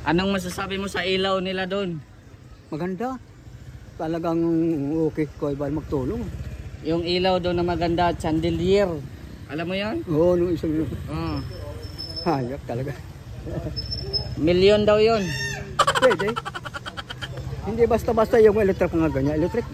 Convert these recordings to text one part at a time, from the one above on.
Anong masasabi mo sa ilaw nila doon? Maganda. Talagang okay ko ibal magtulong. Yung ilaw doon na maganda, chandelier. Alam mo yan? Oo, nung isang hayop talaga. Milyon daw yun. Pwede. Hindi basta-basta yung electric nga ganyan. Electric.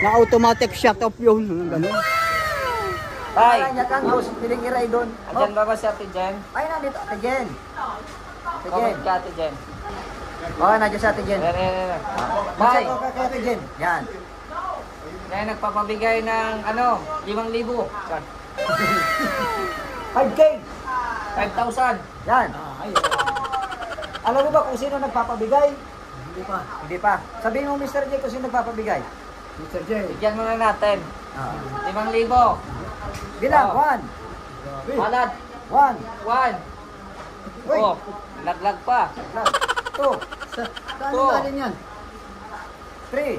Na automatic shut off yun. Ganun. Tay! Kaya kang gusto piling iray doon. Andyan ba si Ate Jen? Ay, nandito, Ate Jen. Ate Jen. Comment ka, Ate Jen. Oo, nandiyan sa Ate Jen. Tay! Mag-check ko kay Ate Jen. Yan. Kaya nagpapabigay ng 5,000. 5K. 5,000. Yan. Alam mo ba kung sino nagpapabigay? Hindi pa. Hindi pa. Sabihin mo, Mr. J, kung sino nagpapabigay. Mr. J. Bigyan muna natin. 5,000. Bilang, Oh. 1. Palad. 1. 1. Uy. Oh, laglag pa. 2. Saan Oh. galing yan? 3.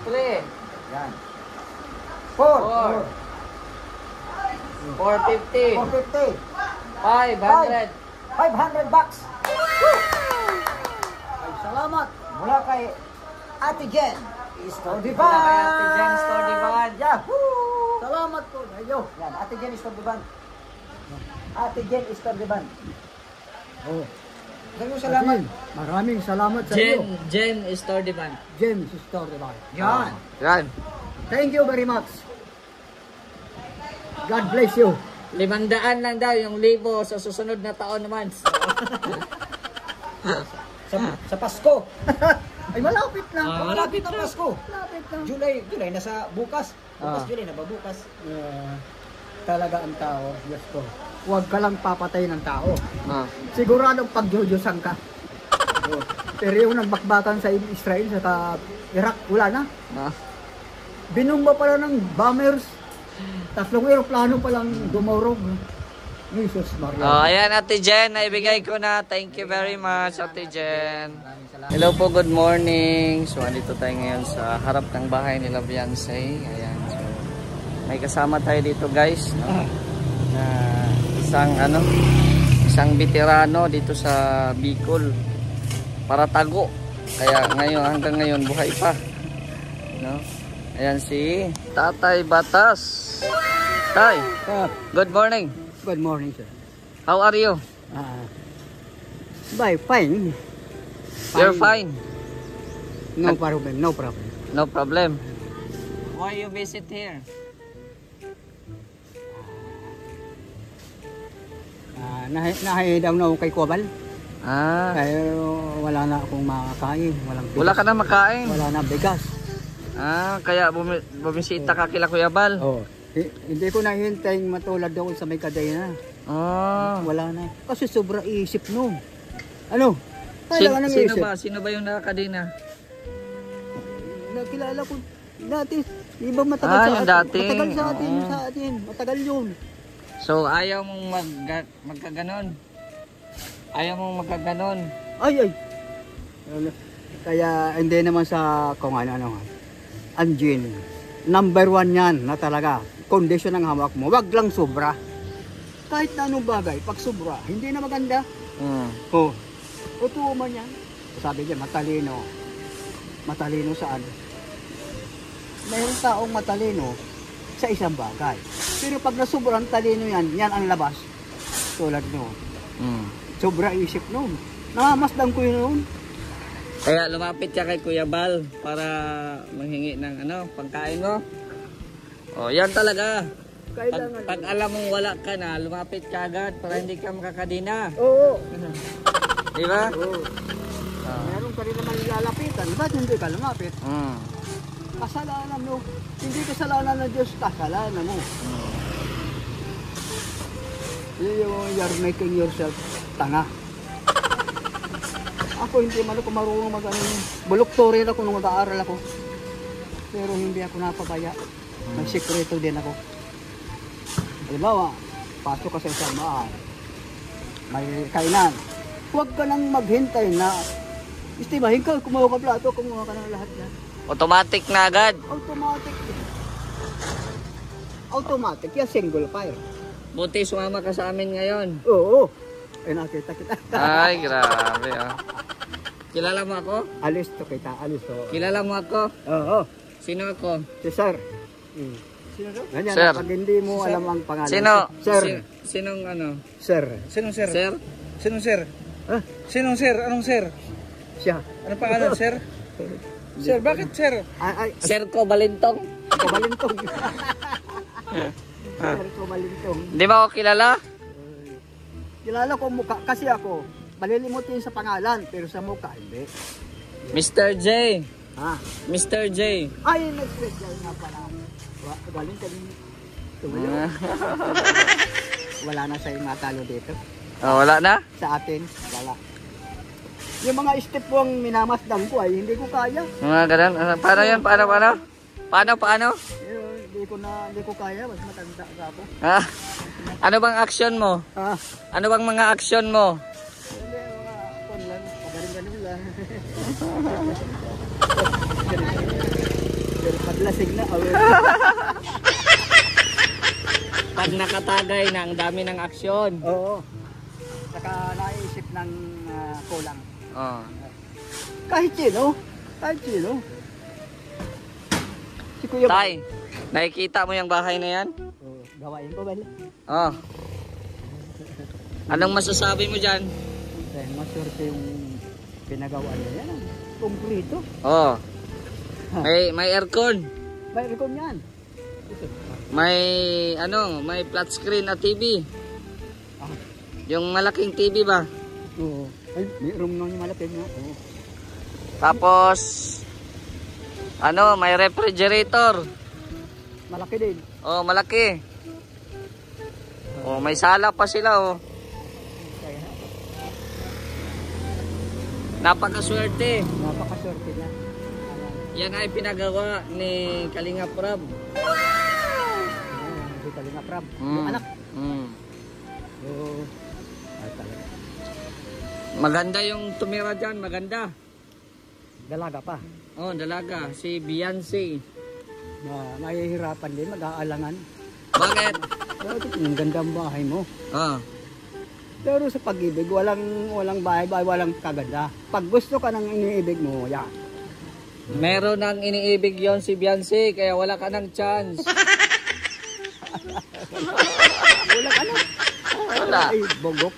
3. Yan. 4. 4. 450. 450. 500. 500 bucks. Ay, salamat. Mula kay Ate Jen. Store Divan. Mula kay Ate Jen, Store Divan. Yahoo! Salamat po sa iyo. Yan, Ate Jen Store Divan. Ate Jen Store Divan. Oh. Salamat. Maraming salamat sa iyo. Jen Store Divan. James Store Divan. Yan. Yan. Thank you very much. God bless you. 500 lang daw yung 1,000 sa susunod na taon naman. Sa Pasko. Ay, malapit na. Malapit na Pasko. Malapit na. July nasa bukas. Bukas, July na ba bukas? Talaga ang tao, Diyos ko. Huwag ka lang papatay ng tao. Ah. Siguradong pagjujusan ka. Pero yung nagbakbakan sa Israel, sa Iraq, wala na. Ah. Binumba pala ng bombers. 3 aeroplano palang dumurog. Jesus Maria. Oh, ayan Ate Jen, naibigay ko na. Thank you very much Ate Jen. Hello po, good morning. So, andito tayo ngayon sa harap ng bahay nila Beyonce. Ayan. So, may kasama tayo dito guys, no? Na isang veterano dito sa Bicol. Para tago. Kaya ngayon, hanggang ngayon buhay pa. No? Ayan si Tatay Batas. Tay, good morning. Good morning, sir. How are you? Fine. You're fine. No problem, no problem. No problem. Why you visit here? Nahidaw na ako kay Kobal. Ah, Pero wala na akong makakain. Walang bigas. wala ka na makain. Wala na bigas. Ah, kaya bumisita ka kila Kuya Bal. Oh. Hindi ko nahihintay matulad doon sa may kadena. Oh. Wala na. Kasi sobra isip no. Ano? Kailangan ng Sino isip. ba? Sino ba yung nakakadina? Nakilala ko dati. Iba matagal Ah, sa yung atin. dati. Matagal sa atin, Oo. sa atin. Matagal yun. So, ayaw mong magkaganon? Ayaw mong magkaganon? Ay. Kaya hindi naman sa kung ano. Anjin. Number 1 yan na talaga. Kondisyon ng hawak mo. Wag lang sobra. Kahit na anong bagay, pag sobra, hindi na maganda. Oh. Totoo man yan. Sabi niya, matalino. Matalino saan? Mayroong taong matalino sa isang bagay. Pero pag nasobrang talino yan, yan ang labas. Tulad noon. Sobra isip noon. Namamasdan ko yun noon. Kaya lumapit ka kay Kuya Bal para manghingi ng pagkain mo. Oh, yan talaga. Kailangan. Pag alam mong wala ka na, lumapit ka agad para hindi ka makakadina. Oo. Di ba? Oo. Meron ka rin naman lalapitan. Ba't hindi ka lumapit? Kasalanan mo. Hindi kasalanan ng Diyos, kasalanan mo. You're making yourself tanga. Ako hindi man ako marunong mag-ano. Bulokto rin ako nung mag-aaral ako. Pero hindi ako napabaya. May sikreto din ako. Halimbawa, pasok ka sa isang bahay. May kainan. Huwag ka nang maghintay na istimahin ka, kumuha ka plato, kumuha ka ng lahat yan. Automatic na agad. Automatic. Automatic yan, single fire. Buti sumama ka sa amin ngayon. Oo. Ay, nakita kita. Ay, grabe ah. Kilala mo ako? Alis to kita, alis to. Kilala mo ako? Oo. Sino ako? Si Sir. Sino to? Ganyan, Sir. pag hindi mo alam ang pangalan. Sino? Sir. Sinong ano? Sir. Sinong sir? Sir? Sinong sir? Ah, Sinong sir? Anong sir? siya. Ano pangalan, sir? Sir, bakit sir? Ay, Sir ko Balintong? Kumalintong. Sir, kumalintong. Hindi mo ako kilala? Kilala ko mukha kasi ako. Malilimutin sa pangalan, pero sa mukha hindi. Mr. J. Ha? Mr. J. Ay, nag-special nga pala. Galing kami. Tumayo. Wala na sa'yo matalo dito. Oh, wala na? Sa atin, wala. Yung mga step po ang minamasdan ko ay hindi ko kaya. Mga ganun. Paano yun? Paano? Hindi ko kaya, mas matanda ka ako. Ah, ano bang action mo? Ah, Ano bang mga action mo? hindi, mga kon lang, pagaling-galing lang. Pero paglasig na, away. Pag nakatagay na, ang dami ng aksyon. Oo. Saka naisip ng kulang. Oh. Kahit sino. Si Kuya. Tay, nakikita mo yung bahay na yan? Oh, gawain ko ba? Oh. Anong masasabi mo dyan? Dahil maswerte yung pinagawa niya yan. Kumplito. Oh. May aircon. Bayari ko niyan. May flat screen na TV. Ah. Yung malaking TV ba? Oo. Ay, may room nung malapit na. Oo. Tapos may refrigerator. Malaki din. Oh, malaki. Oh, may sala pa sila oh. Napakaswerte. Napakaswerte niya. Yan ay pinagawa ni Kalinga Prab. Hindi Kalinga Prab. Yung anak. Oo. Ay, talaga. Maganda yung tumira dyan, maganda. Dalaga pa. Oh, dalaga. Si Beyonce. Mahihirapan din, mag-aalangan. Bakit? Bakit? Ang gandang bahay mo. Oh. Pero sa pag-ibig, walang bahay, walang kaganda. Pag gusto ka ng iniibig mo, yan. Meron nang iniibig yon si Beyonce, kaya wala ka ng chance. Walang ano? Wala. Ay, bogok.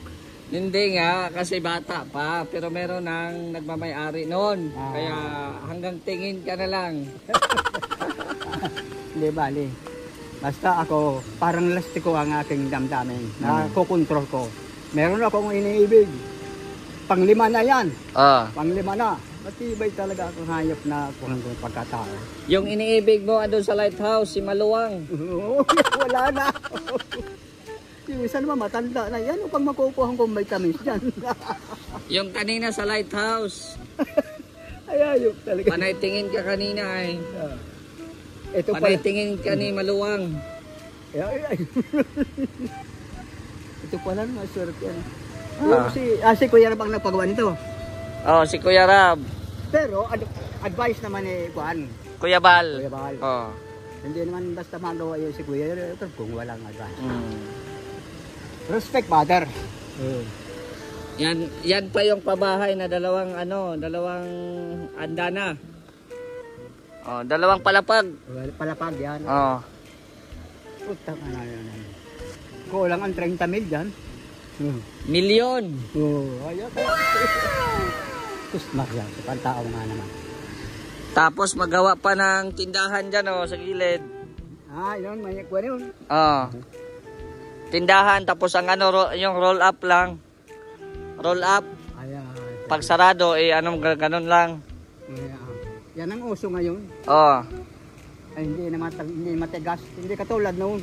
Hindi nga, kasi bata pa. Pero meron nang nagmamay-ari noon. Kaya hanggang tingin ka na lang. Hindi bali. Basta ako, parang lastiko ang aking damdamin. Nakokontrol ko. Meron akong iniibig. Panglima na yan. Oh. Panglima na. Matibay talaga ako hayop na kung pagkatao. Yung iniibig mo andun sa lighthouse, si Maluwang. Wala na. Yung isa naman matanda na yan. Upang makukuha kong vitamins dyan. Yung kanina sa lighthouse. Ay, ayok talaga. Panay tingin ka kanina ay. Ito Panay pala. tingin ka ni Maluwang. Ay. Ito pala naman, swerte yan. Si Kuya na bang nagpagawa nito? Oh, si Kuya Rab. Pero, advice naman ni Juan. Kuya Bal. Kuya Bal. Oh. Hindi naman basta magawa yun si Kuya kung walang advice. Mm. Respect, mother. Yan pa yung pabahay na dalawang andana. Oh, dalawang palapag. Palapag yan. Oh. Puta ka na yan. Kulang ang 30 mil dyan. Milyon. Ayun. Kusmak yan. Pantao nga naman. Tapos magawa pa ng tindahan dyan oh, sa gilid. Yun. May kuha yun. Oh. Tindahan tapos ang yung roll up lang. Roll up. Ayan. Pag sarado ganun lang. Yan ang uso ngayon. Oh. Ay, hindi matigas. Hindi katulad noon.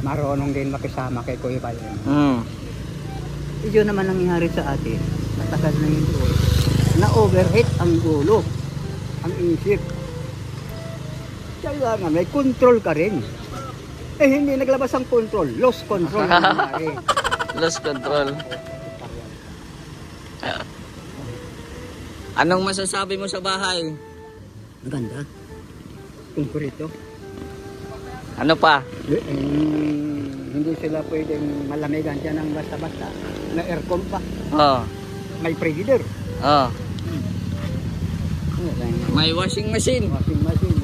Marunong din makisama kay Kuya Bal. Iyon naman nangyari sa atin. Matagal na yung ulo. Na-overheat ang ulo. Ang isip. Kaya nga, may control ka rin. Hindi naglabas ang control. Lost control ang nangyari. Lost control. Anong masasabi mo sa bahay? Maganda. Konkreto. Ano pa? Hindi sila pwedeng malamigan dyan ng basta-basta. Na aircon pa. Oh. May preheater. Oh. May washing machine. Washing machine.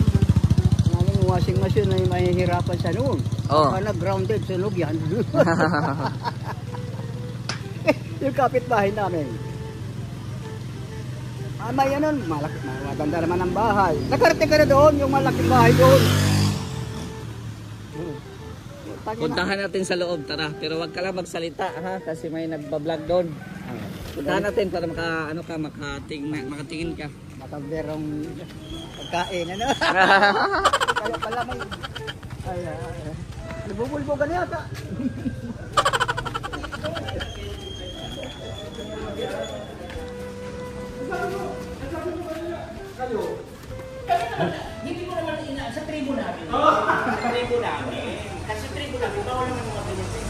Namin washing machine ay mahihirapan sa noon. Oh. Baka grounded sa loob yan. Yung kapitbahay namin. May ano, maganda naman ang bahay. Nakarating ka na doon, yung malaking bahay doon. Puntahan natin sa loob, tara. Pero wag ka lang magsalita ha, kasi may nagba-vlog doon. Puntahan natin para makatingin ka. Makaberong pagkain, ano? Kaya pala may... Nabubulbogan yata. Hindi mo naman sa tribo namin. Sa tribo namin. Kasi tribo namin, bawal naman mga ganito.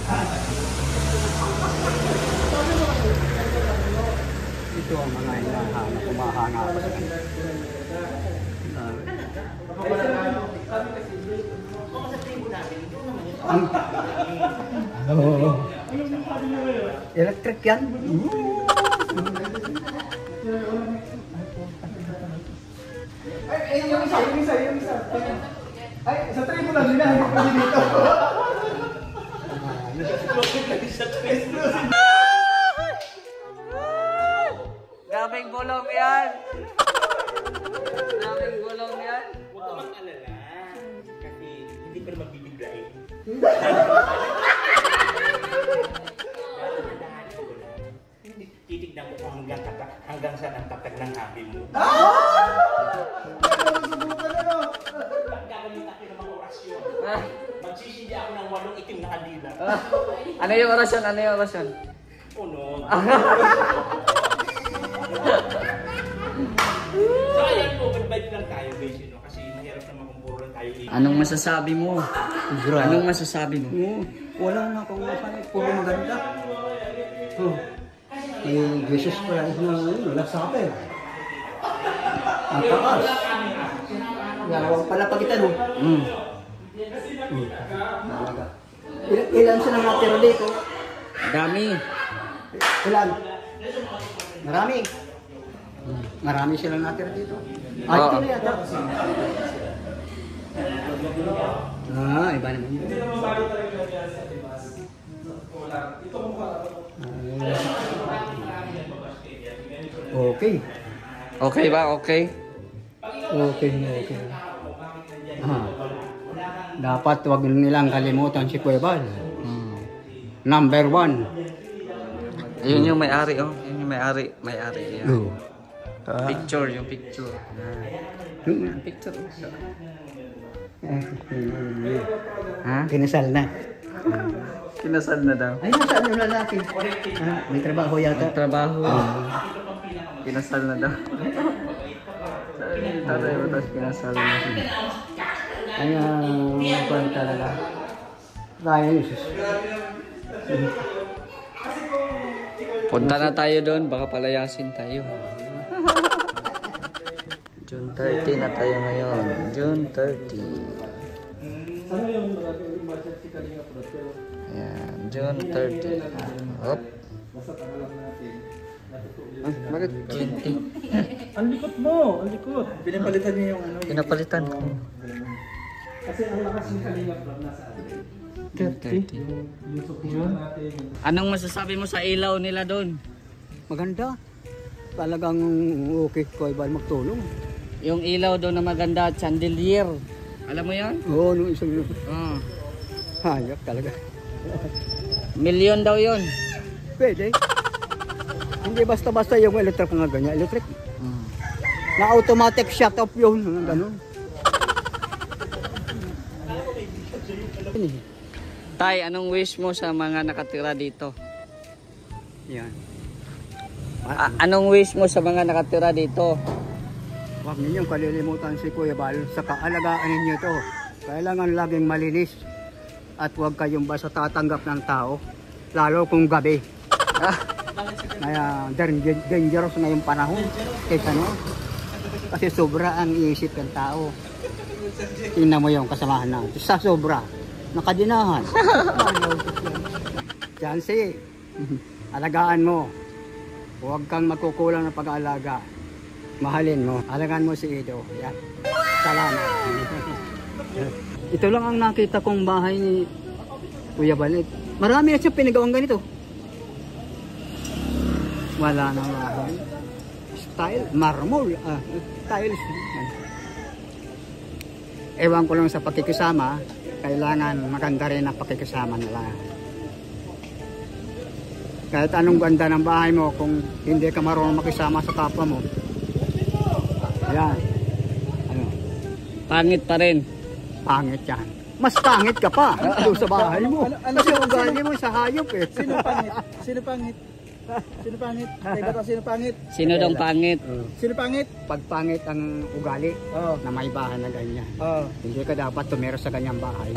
Ito ang mga hinahanap, kumahanga pa sa kanila. Sa tribo namin, ito naman yun. Oo. Electric yan. Ay, yung isa. Ay, sa tribo lang nila, hindi pa dito. Grabing gulong yan. Grabing gulong yan. Huwag ka mag-alala. Kasi hindi pa naman bibigay. Titignan mo kung hanggang saan ang tatag ng hapin mo. Gagamit natin ng mga orasyon. Magsisilya ako ng 8 itim na kandila. Ano yung orasyon? Ano yung orasyon? Puno. So ayan po, goodbye lang tayo guys, you know, kasi mahirap naman kung puro lang tayo. Anong masasabi mo? Anong masasabi mo? Wala na akong masabi, puro maganda. Jesus Christ na wala sa akin. Ang taas. Galawang pala pagitan mo. Ilan silang natira dito? Dami. Ilan? Marami. Marami silang natira dito. Ay, Oo. ito na yata. Iba naman yun. Okay. Okay ba? Okay? Okay. Dapat wag nilang kalimutan si Kuya Bal. Number 1. Yun yung may-ari, oh. Yun yung may-ari. May-ari. Yan. Picture, yung picture. Picture. Ha? Kinasal na. Kinasal na daw. Ay, nasaan yung lalaki? May trabaho yata. Trabaho. Kinasal na daw. Tatay mo, tapos kinasal na. Ay, kung talaga. Kaya Jesus. Punta na tayo doon, baka palayasin tayo. June 30 na tayo ngayon. June 30. Ayan, June 30. Hop. Bakit 20? Ang likot mo, ang likot. Pinapalitan niya yung ano. Pinapalitan ko. Kasi ang lakas ng Kalinga Vlog nasa 30. Anong masasabi mo sa ilaw nila doon? Maganda. Talagang okay ko ibal magtulong. Yung ilaw doon na maganda, chandelier. Alam mo yan? Oo, nung isang hayop talaga. Milyon daw yun. Pwede. Hindi basta-basta yung electric nga ganyan. Electric. Na automatic shut off yun. Ganun. Tay, anong wish mo sa mga nakatira dito? Yan. Anong wish mo sa mga nakatira dito? Huwag ninyong kalilimutan si Kuya Bal sa kaalagaan ninyo ito. Kailangan laging malinis at huwag kayong basta tatanggap ng tao, lalo kung gabi. Kaya dangerous na yung panahon kaysa no? Kasi sobra ang iisip ng tao. Tingnan mo yung kasamahan natin sa sobra. nakadinahan. Jancy, alagaan mo. Huwag kang magkukulang ng pag-aalaga. Mahalin mo. Alagaan mo si Ido. Yan. Salamat. Ito lang ang nakita kong bahay ni Kuya Balit. Marami na siya pinagawang ganito. Wala na bahay. Style, marmol. Tiles. Ewan ko lang sa pakikisama, kailangan maganda rin ang pakikisama nila. Kahit anong ganda ng bahay mo, kung hindi ka marunong makisama sa kapwa mo, yan. Ano? Pangit pa rin. Pangit yan. Mas pangit ka pa doon sa bahay mo. Kasi ugali mo sa hayop eh. Sino pangit? Sino pangit? Sino pangit? Teka to, sino pangit? Sino dong pangit? Sino pangit? Pag pangit ang ugali na may bahay na ganyan, hindi ka dapat tumira sa ganyang bahay.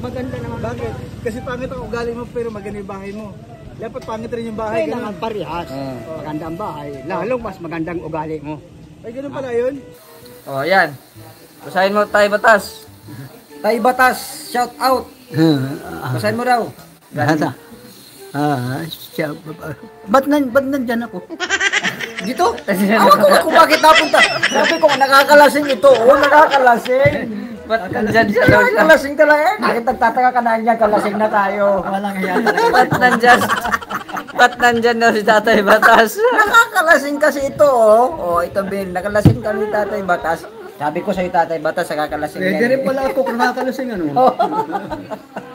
Maganda naman. Bakit? Kasi pangit ang ugali mo pero maganda yung bahay mo. Dapat pangit rin yung bahay. Kailangan parehas. Magandang bahay. Lalong mas magandang ugali mo. Ay, ganun pala yun? Oh, yan. Basahin mo tayo batas. Tay Batas, shout out. Basahin mo daw. Ganda. Ba't nandyan ako? Dito? Awan ko kung bakit napunta. Sabi ko, nakakalasing ito. Oo, nakakalasing. Ba't nandyan siya daw siya? Nakakalasing talaga. Bakit nagtataka ka na niya, kalasing na tayo. Walang hiya talaga. Ba't nandyan daw si Tatay Batas? Nakakalasing kasi ito, oh. Oh, ito Bill, nakalasing kami Tatay Batas. Sabi ko sa'yo Tatay Batas, nakakalasing Pwede rin pala ako kung nakakalasing ano.